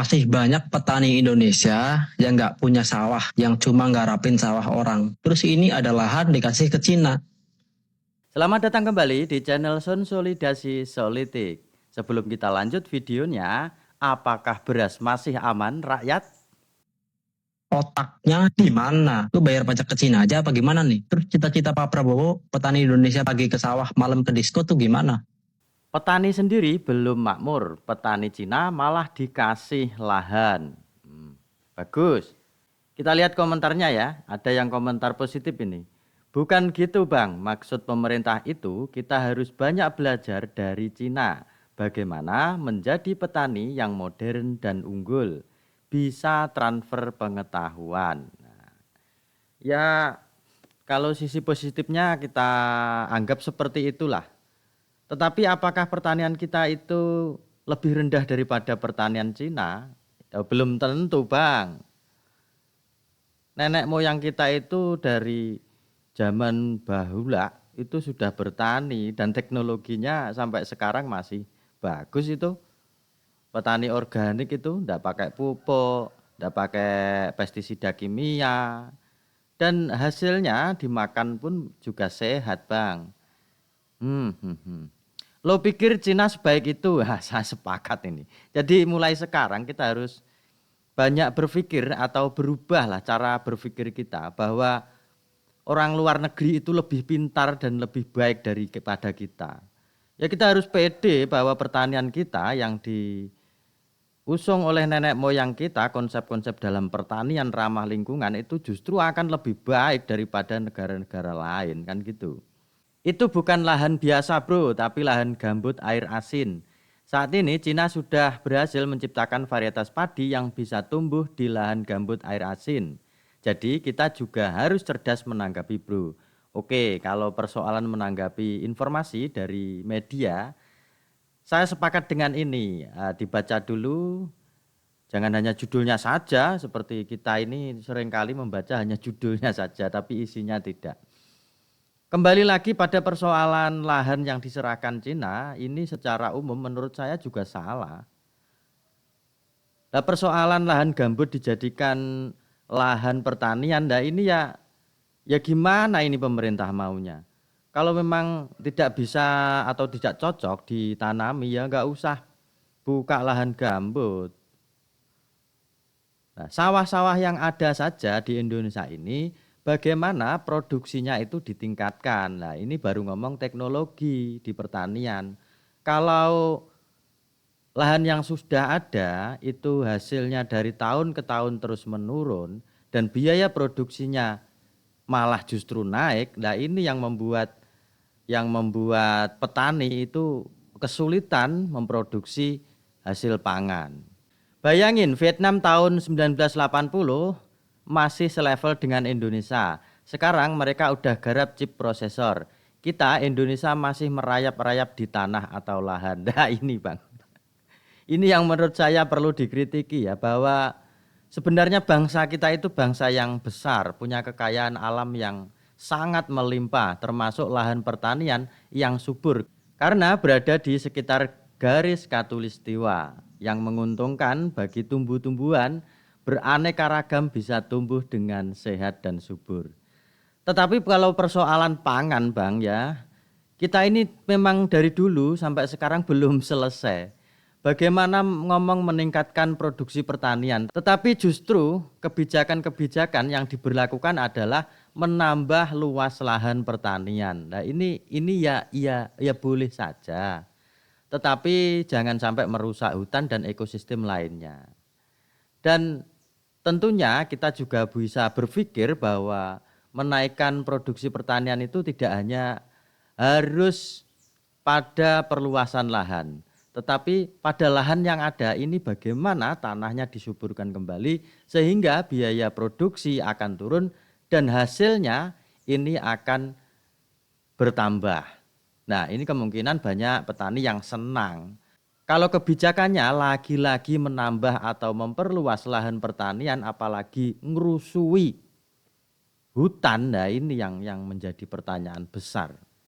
Masih banyak petani Indonesia yang nggak punya sawah, yang cuma garapin sawah orang. Terus ini ada lahan dikasih ke Cina. Selamat datang kembali di channel Konsolidasi Solitik. Sebelum kita lanjut videonya, apakah beras masih aman rakyat? Otaknya di mana? Lu bayar pajak ke Cina aja apa gimana nih? Terus cita-cita Pak Prabowo, petani Indonesia pagi ke sawah, malam ke disko tuh gimana? Petani sendiri belum makmur, petani Cina malah dikasih lahan. Bagus. Kita lihat komentarnya ya, ada yang komentar positif ini. Bukan gitu Bang, maksud pemerintah itu kita harus banyak belajar dari Cina. Bagaimana menjadi petani yang modern dan unggul. Bisa transfer pengetahuan. Ya, kalau sisi positifnya kita anggap seperti itulah. Tetapi apakah pertanian kita itu lebih rendah daripada pertanian Cina? Ya, belum tentu Bang. Nenek moyang kita itu dari zaman bahula itu sudah bertani dan teknologinya sampai sekarang masih bagus itu. Petani organik itu enggak pakai pupuk, enggak pakai pestisida kimia, dan hasilnya dimakan pun juga sehat Bang. Hmm, hmm, hmm. Lo pikir Cina sebaik itu? Saya sepakat ini. Jadi mulai sekarang kita harus banyak berpikir atau berubahlah cara berpikir kita bahwa orang luar negeri itu lebih pintar dan lebih baik daripada kita. Ya kita harus pede bahwa pertanian kita yang diusung oleh nenek moyang kita, konsep-konsep dalam pertanian ramah lingkungan itu justru akan lebih baik daripada negara-negara lain kan gitu. Itu bukan lahan biasa bro, tapi lahan gambut air asin. Saat ini Cina sudah berhasil menciptakan varietas padi yang bisa tumbuh di lahan gambut air asin. Jadi kita juga harus cerdas menanggapi bro. Oke, kalau persoalan menanggapi informasi dari media, saya sepakat dengan ini. Dibaca dulu, jangan hanya judulnya saja, seperti kita ini seringkali membaca hanya judulnya saja, tapi isinya tidak. Kembali lagi pada persoalan lahan yang diserahkan Cina, ini secara umum menurut saya juga salah. Nah, persoalan lahan gambut dijadikan lahan pertanian, nah ini ya gimana ini pemerintah maunya? Kalau memang tidak bisa atau tidak cocok ditanami ya nggak usah buka lahan gambut. Nah, sawah-sawah yang ada saja di Indonesia ini bagaimana produksinya itu ditingkatkan. Nah, ini baru ngomong teknologi di pertanian. Kalau lahan yang sudah ada itu hasilnya dari tahun ke tahun terus menurun dan biaya produksinya malah justru naik. Nah, ini yang membuat petani itu kesulitan memproduksi hasil pangan. Bayangin Vietnam tahun 1980 masih selevel dengan Indonesia. Sekarang mereka udah garap chip prosesor. Kita Indonesia masih merayap-rayap di tanah atau lahan. Nah ini Bang. Ini yang menurut saya perlu dikritiki ya, bahwa sebenarnya bangsa kita itu bangsa yang besar, punya kekayaan alam yang sangat melimpah, termasuk lahan pertanian yang subur. Karena berada di sekitar garis khatulistiwa yang menguntungkan bagi tumbuh-tumbuhan beraneka ragam bisa tumbuh dengan sehat dan subur. Tetapi kalau persoalan pangan Bang ya, kita ini memang dari dulu sampai sekarang belum selesai. Bagaimana ngomong meningkatkan produksi pertanian, tetapi justru kebijakan-kebijakan yang diberlakukan adalah menambah luas lahan pertanian. Nah, ini ya boleh saja. Tetapi jangan sampai merusak hutan dan ekosistem lainnya. Dan tentunya kita juga bisa berpikir bahwa menaikkan produksi pertanian itu tidak hanya harus pada perluasan lahan, tetapi pada lahan yang ada ini bagaimana tanahnya disuburkan kembali sehingga biaya produksi akan turun dan hasilnya ini akan bertambah. Nah, ini kemungkinan banyak petani yang senang. Kalau kebijakannya lagi-lagi menambah atau memperluas lahan pertanian apalagi ngerusui hutan, nah ini yang menjadi pertanyaan besar.